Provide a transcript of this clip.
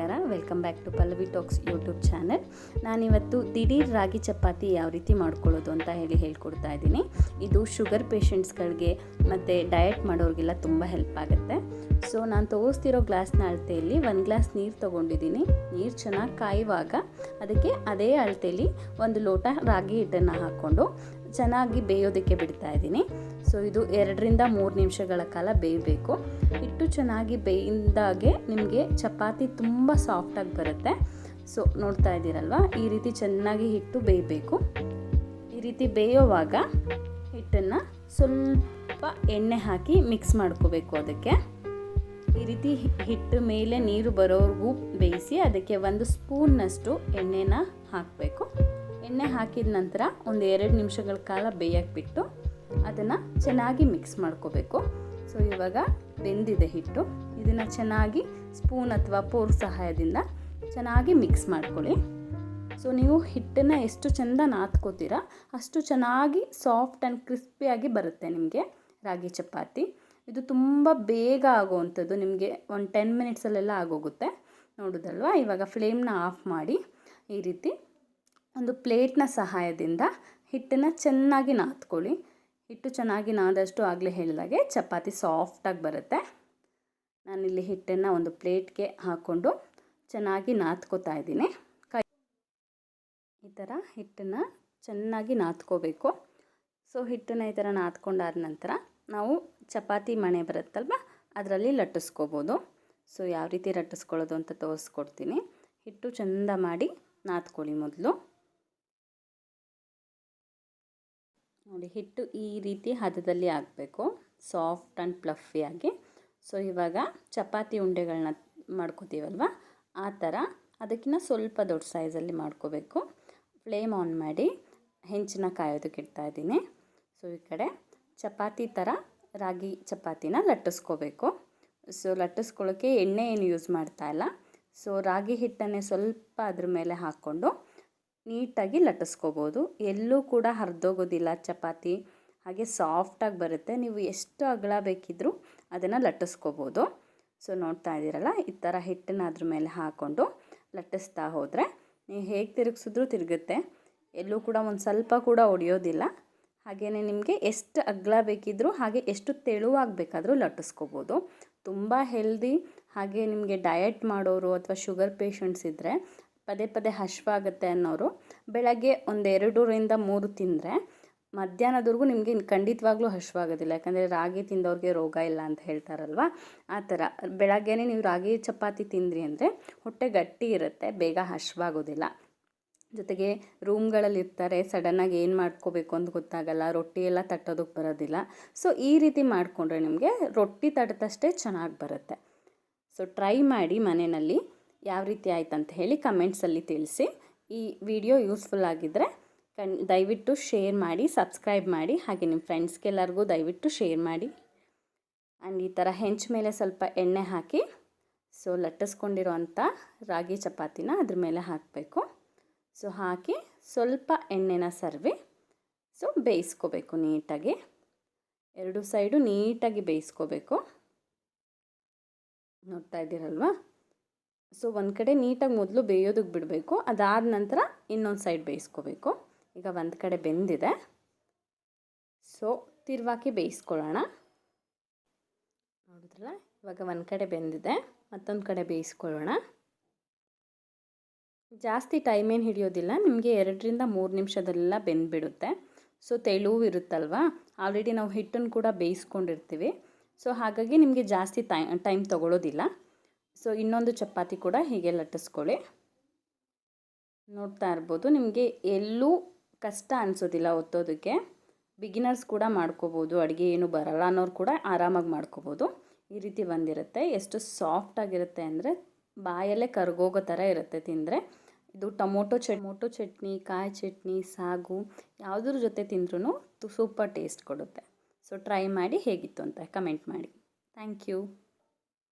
ನಮಸ್ಕಾರ. Welcome back to Pallavi talks YouTube channel. ನಾನಿವತ್ತು ದಿಢೀರ್ ರಾಗಿ ಚಪಾತಿ ಯಾವ ರೀತಿ ಮಾಡ್ಕೊಳ್ಳೋದು ಅಂತ ಹೇಳ್ಕೊಡ್ತಾ ಇದ್ದೀನಿ. ಇದು ಶುಗರ್ ಪೇಷಂಟ್ಸ್ಗಳಿಗೆ ಮತ್ತು ಡಯಟ್ ಮಾಡೋರಿಗೆಲ್ಲ ತುಂಬ ಹೆಲ್ಪ್ ಆಗುತ್ತೆ. ಸೊ ನಾನು ತೋರಿಸ್ತಿರೋ ಗ್ಲಾಸ್ನ ಅಳತೆಯಲ್ಲಿ 1 ಗ್ಲಾಸ್ ನೀರು ತೊಗೊಂಡಿದ್ದೀನಿ. ನೀರು ಚೆನ್ನಾಗಿ ಕಾಯುವಾಗ ಅದಕ್ಕೆ ಅದೇ ಅಳತೆಯಲ್ಲಿ 1 ಲೋಟ ರಾಗಿ ಹಿಟ್ಟನ್ನು ಹಾಕ್ಕೊಂಡು ಚೆನ್ನಾಗಿ ಬೇಯೋದಕ್ಕೆ ಬಿಡ್ತಾ ಇದ್ದೀನಿ. ಸೊ ಇದು 2ರಿಂದ 3 ನಿಮಿಷಗಳ ಕಾಲ ಬೇಯಬೇಕು. ಹಿಟ್ಟು ಚೆನ್ನಾಗಿ ಬೇಯಿಂದಾಗೆ ನಿಮಗೆ ಚಪಾತಿ ತುಂಬ ಸಾಫ್ಟಾಗಿ ಬರುತ್ತೆ. ಸೊ ನೋಡ್ತಾ ಇದ್ದೀರಲ್ವ, ಈ ರೀತಿ ಚೆನ್ನಾಗಿ ಹಿಟ್ಟು ಬೇಯಬೇಕು. ಈ ರೀತಿ ಬೇಯೋವಾಗ ಹಿಟ್ಟನ್ನು ಸ್ವಲ್ಪ ಎಣ್ಣೆ ಹಾಕಿ ಮಿಕ್ಸ್ ಮಾಡ್ಕೋಬೇಕು. ಅದಕ್ಕೆ ಈ ರೀತಿ ಹಿಟ್ಟು ಮೇಲೆ ನೀರು ಬರೋವರೆಗೂ ಬೇಯಿಸಿ ಅದಕ್ಕೆ 1 ಸ್ಪೂನ್ನಷ್ಟು ಎಣ್ಣೆನ ಹಾಕಬೇಕು. ಎಣ್ಣೆ ಹಾಕಿದ ನಂತರ ಒಂದು 2 ನಿಮಿಷಗಳ ಕಾಲ ಬೇಯಕ್ಕೆ ಬಿಟ್ಟು ಅದನ್ನು ಚೆನ್ನಾಗಿ ಮಿಕ್ಸ್ ಮಾಡ್ಕೋಬೇಕು. ಸೊ ಇವಾಗ ಬೆಂದಿದೆ ಹಿಟ್ಟು. ಇದನ್ನು ಚೆನ್ನಾಗಿ ಸ್ಪೂನ್ ಅಥವಾ ಫೋರ್ಕ್ ಸಹಾಯದಿಂದ ಚೆನ್ನಾಗಿ ಮಿಕ್ಸ್ ಮಾಡ್ಕೊಳ್ಳಿ. ಸೊ ನೀವು ಹಿಟ್ಟನ್ನು ಎಷ್ಟು ಚೆಂದ ನಾದ್ಕೋತೀರ ಅಷ್ಟು ಚೆನ್ನಾಗಿ ಸಾಫ್ಟ್ ಆ್ಯಂಡ್ ಕ್ರಿಸ್ಪಿಯಾಗಿ ಬರುತ್ತೆ ನಿಮಗೆ ರಾಗಿ ಚಪಾತಿ. ಇದು ತುಂಬ ಬೇಗ ಆಗೋವಂಥದ್ದು, ನಿಮಗೆ ಒಂದು 10 ಮಿನಿಟ್ಸಲ್ಲೆಲ್ಲ ಆಗೋಗುತ್ತೆ. ನೋಡೋದಲ್ವ, ಇವಾಗ ಫ್ಲೇಮ್ನ ಆಫ್ ಮಾಡಿ ಈ ರೀತಿ ಒಂದು ಪ್ಲೇಟ್ನ ಸಹಾಯದಿಂದ ಹಿಟ್ಟನ್ನು ಚೆನ್ನಾಗಿ ನಾದ್ಕೊಳ್ಳಿ. ಹಿಟ್ಟು ಚೆನ್ನಾಗಿ ನಾದಷ್ಟು ಆಗಲೇ ಹೇಳಿದಾಗೆ ಚಪಾತಿ ಸಾಫ್ಟಾಗಿ ಬರುತ್ತೆ. ನಾನಿಲ್ಲಿ ಹಿಟ್ಟನ್ನು ಒಂದು ಪ್ಲೇಟ್ಗೆ ಹಾಕ್ಕೊಂಡು ಚೆನ್ನಾಗಿ ನಾದ್ಕೋತಾ ಇದ್ದೀನಿ. ಈ ಥರ ಹಿಟ್ಟನ್ನು ಚೆನ್ನಾಗಿ ನಾದ್ಕೋಬೇಕು. ಸೊ ಹಿಟ್ಟನ್ನು ಈ ಥರ ನಾದ್ಕೊಂಡಾದ ನಂತರ ನಾವು ಚಪಾತಿ ಮಣೆ ಬರುತ್ತಲ್ವ ಅದರಲ್ಲಿ ಲಟ್ಟಿಸ್ಕೋಬೋದು. ಸೊ ಯಾವ ರೀತಿ ಲಟ್ಟಿಸ್ಕೊಳ್ಳೋದು ಅಂತ ತೋರಿಸ್ಕೊಡ್ತೀನಿ. ಹಿಟ್ಟು ಚೆಂದ ಮಾಡಿ ನಾದ್ಕೊಳ್ಳಿ ಮೊದಲು. ನೋಡಿ, ಹಿಟ್ಟು ಈ ರೀತಿ ಹದದಲ್ಲಿ ಆಗಬೇಕು, ಸಾಫ್ಟ್ ಆ್ಯಂಡ್ ಪ್ಲಫಿಯಾಗಿ. ಸೊ ಇವಾಗ ಚಪಾತಿ ಉಂಡೆಗಳನ್ನ ಮಾಡ್ಕೋತೀವಲ್ವ ಆ ಥರ ಅದಕ್ಕಿಂತ ಸ್ವಲ್ಪ ದೊಡ್ಡ ಸೈಜಲ್ಲಿ ಮಾಡ್ಕೋಬೇಕು. ಫ್ಲೇಮ್ ಆನ್ ಮಾಡಿ ಹೆಂಚನ್ನ ಕಾಯೋದಕ್ಕೆ ಇಡ್ತಾ ಇದ್ದೀನಿ. ಸೊ ಈ ಕಡೆ ಚಪಾತಿ ಥರ ರಾಗಿ ಚಪಾತಿನ ಲಟ್ಟಿಸ್ಕೋಬೇಕು. ಸೊ ಲಟ್ಟಿಸ್ಕೊಳ್ಳೋಕ್ಕೆ ಎಣ್ಣೆ ಏನು ಯೂಸ್ ಮಾಡ್ತಾ ಇಲ್ಲ. ಸೊ ರಾಗಿ ಹಿಟ್ಟನ್ನೇ ಸ್ವಲ್ಪ ಅದ್ರ ಮೇಲೆ ಹಾಕ್ಕೊಂಡು ನೀಟಾಗಿ ಲಟ್ಟಿಸ್ಕೋಬೋದು. ಎಲ್ಲೂ ಕೂಡ ಹರಿದೋಗೋದಿಲ್ಲ ಚಪಾತಿ, ಹಾಗೆ ಸಾಫ್ಟಾಗಿ ಬರುತ್ತೆ. ನೀವು ಎಷ್ಟು ಅಗಲ ಬೇಕಿದ್ದರೂ ಅದನ್ನು ಲಟ್ಟಿಸ್ಕೋಬೋದು. ಸೊ ನೋಡ್ತಾ ಇದ್ದೀರಲ್ಲ, ಈ ಥರ ಹಿಟ್ಟನ್ನು ಅದ್ರ ಮೇಲೆ ಹಾಕ್ಕೊಂಡು ಲಟ್ಟಿಸ್ತಾ ಹೋದರೆ ನೀವು ಹೇಗೆ ತಿರುಗಿಸಿದ್ರೂ ತಿರುಗುತ್ತೆ. ಎಲ್ಲೂ ಕೂಡ ಒಂದು ಸ್ವಲ್ಪ ಕೂಡ ಒಡೆಯೋದಿಲ್ಲ. ಹಾಗೆಯೇ ನಿಮಗೆ ಎಷ್ಟು ಅಗಲ ಬೇಕಿದ್ದರೂ ಹಾಗೆ ಎಷ್ಟು ತೆಳುವಾಗಿ ಬೇಕಾದರೂ ಲಟ್ಟಿಸ್ಕೋಬೋದು. ತುಂಬ ಹೆಲ್ದಿ. ಹಾಗೆ ನಿಮಗೆ ಡಯಟ್ ಮಾಡೋರು ಅಥವಾ ಶುಗರ್ ಪೇಷಂಟ್ಸ್ ಇದ್ದರೆ, ಪದೇ ಪದೇ ಹಶ್ವಾಗುತ್ತೆ ಅನ್ನೋರು ಬೆಳಗ್ಗೆ ಒಂದು 2ರಿಂದ 3 ತಿಂದರೆ ಮಧ್ಯಾಹ್ನದವರೆಗೂ ನಿಮಗೆ ಖಂಡಿತವಾಗ್ಲೂ ಹಶ್ವಾಗೋದಿಲ್ಲ. ಯಾಕಂದರೆ ರಾಗಿ ತಿಂದವ್ರಿಗೆ ರೋಗ ಇಲ್ಲ ಅಂತ ಹೇಳ್ತಾರಲ್ವ, ಆ ಥರ ಬೆಳಗ್ಗೆನೇ ನೀವು ರಾಗಿ ಚಪಾತಿ ತಿಂದ್ರಿ ಅಂದರೆ ಹೊಟ್ಟೆ ಗಟ್ಟಿ ಇರುತ್ತೆ, ಬೇಗ ಹಶ್ವಾಗೋದಿಲ್ಲ. ಜೊತೆಗೆ ರೂಮ್ಗಳಲ್ಲಿ ಇರ್ತಾರೆ, ಸಡನ್ನಾಗಿ ಏನು ಮಾಡ್ಕೋಬೇಕು ಅಂತ ಗೊತ್ತಾಗಲ್ಲ, ರೊಟ್ಟಿ ಎಲ್ಲ ತಟ್ಟೋದಕ್ಕೆ ಬರೋದಿಲ್ಲ. ಸೊ ಈ ರೀತಿ ಮಾಡಿಕೊಂಡ್ರೆ ನಿಮಗೆ ರೊಟ್ಟಿ ತಟ್ಟದಷ್ಟೇ ಚೆನ್ನಾಗಿ ಬರುತ್ತೆ. ಸೊ ಟ್ರೈ ಮಾಡಿ ಮನೆಯಲ್ಲಿ. ಯಾವ ರೀತಿ ಆಯ್ತು ಅಂತ ಹೇಳಿ ಕಮೆಂಟ್ಸಲ್ಲಿ ತಿಳಿಸಿ. ಈ ವಿಡಿಯೋ ಯೂಸ್ಫುಲ್ ಆಗಿದ್ದರೆ ದಯವಿಟ್ಟು ಶೇರ್ ಮಾಡಿ, ಸಬ್ಸ್ಕ್ರೈಬ್ ಮಾಡಿ, ಹಾಗೆ ನಿಮ್ಮ ಫ್ರೆಂಡ್ಸ್ಗೆಲ್ಲರಿಗೂ ದಯವಿಟ್ಟು ಶೇರ್ ಮಾಡಿ. ಆ್ಯಂಡ್ ಈ ಥರ ಹೆಂಚು ಮೇಲೆ ಸ್ವಲ್ಪ ಎಣ್ಣೆ ಹಾಕಿ ಸೊ ಲಟ್ಟಿಸ್ಕೊಂಡಿರೋವಂಥ ರಾಗಿ ಚಪಾತಿನ ಅದ್ರ ಮೇಲೆ ಹಾಕಬೇಕು. ಸೊ ಹಾಕಿ ಸ್ವಲ್ಪ ಎಣ್ಣೆನ ಸರ್ವಿ ಸೊ ಬೇಯಿಸ್ಕೋಬೇಕು ನೀಟಾಗಿ. 2 ಸೈಡು ನೀಟಾಗಿ ಬೇಯಿಸ್ಕೋಬೇಕು. ನೋಡ್ತಾ ಇದ್ದೀರಲ್ವ. ಸೊ ಒಂದು ಕಡೆ ನೀಟಾಗಿ ಮೊದಲು ಬೇಯೋದಕ್ಕೆ ಬಿಡಬೇಕು. ಅದಾದ ನಂತರ ಇನ್ನೊಂದು ಸೈಡ್ ಬೇಯಿಸ್ಕೋಬೇಕು. ಈಗ ಒಂದು ಕಡೆ ಬೆಂದಿದೆ, ಸೊ ತಿರುವಾಕಿ ಬೇಯಿಸ್ಕೊಳ್ಳೋಣ. ನೋಡಿದ್ರಲ್ಲ, ಇವಾಗ ಒಂದು ಕಡೆ ಬೆಂದಿದೆ, ಮತ್ತೊಂದು ಕಡೆ ಬೇಯಿಸ್ಕೊಳ್ಳೋಣ. ಜಾಸ್ತಿ ಟೈಮೇನು ಹಿಡಿಯೋದಿಲ್ಲ, ನಿಮಗೆ 2ರಿಂದ 3 ನಿಮಿಷದೆಲ್ಲ ಬೆಂದುಬಿಡುತ್ತೆ. ಸೊ ತೆಳು ಇರುತ್ತಲ್ವ, ಆಲ್ರೆಡಿ ನಾವು ಹಿಟ್ಟನ್ನು ಕೂಡ ಬೇಯಿಸ್ಕೊಂಡಿರ್ತೀವಿ. ಸೊ ಹಾಗಾಗಿ ನಿಮಗೆ ಜಾಸ್ತಿ ಟೈಮ್ ತೊಗೊಳ್ಳೋದಿಲ್ಲ. ಸೊ ಇನ್ನೊಂದು ಚಪಾತಿ ಕೂಡ ಹೀಗೆ ಲಟ್ಟಿಸ್ಕೊಳ್ಳಿ. ನೋಡ್ತಾ ಇರ್ಬೋದು, ನಿಮಗೆ ಎಲ್ಲೂ ಕಷ್ಟ ಅನಿಸೋದಿಲ್ಲ ಒತ್ತೋದಕ್ಕೆ. ಬಿಗಿನರ್ಸ್ ಕೂಡ ಮಾಡ್ಕೋಬೋದು, ಅಡುಗೆ ಏನು ಬರಲ್ಲ ಅನ್ನೋರು ಕೂಡ ಆರಾಮಾಗಿ ಮಾಡ್ಕೋಬೋದು. ಈ ರೀತಿ ಬಂದಿರುತ್ತೆ. ಎಷ್ಟು ಸಾಫ್ಟಾಗಿರುತ್ತೆ ಅಂದರೆ ಬಾಯಲ್ಲೇ ಕರ್ಗೋಗೋ ಥರ ಇರುತ್ತೆ ತಿಂದರೆ. ಇದು ಟೊಮೊಟೊ ಚಟ್ನಿ, ಕಾಯಿ ಚಟ್ನಿ, ಸಾಗು ಯಾವುದ್ರ ಜೊತೆ ತಿಂದ್ರೂ ಸೂಪರ್ ಟೇಸ್ಟ್ ಕೊಡುತ್ತೆ. ಸೊ ಟ್ರೈ ಮಾಡಿ ಹೇಗಿತ್ತು ಅಂತ ಕಮೆಂಟ್ ಮಾಡಿ. Thank you.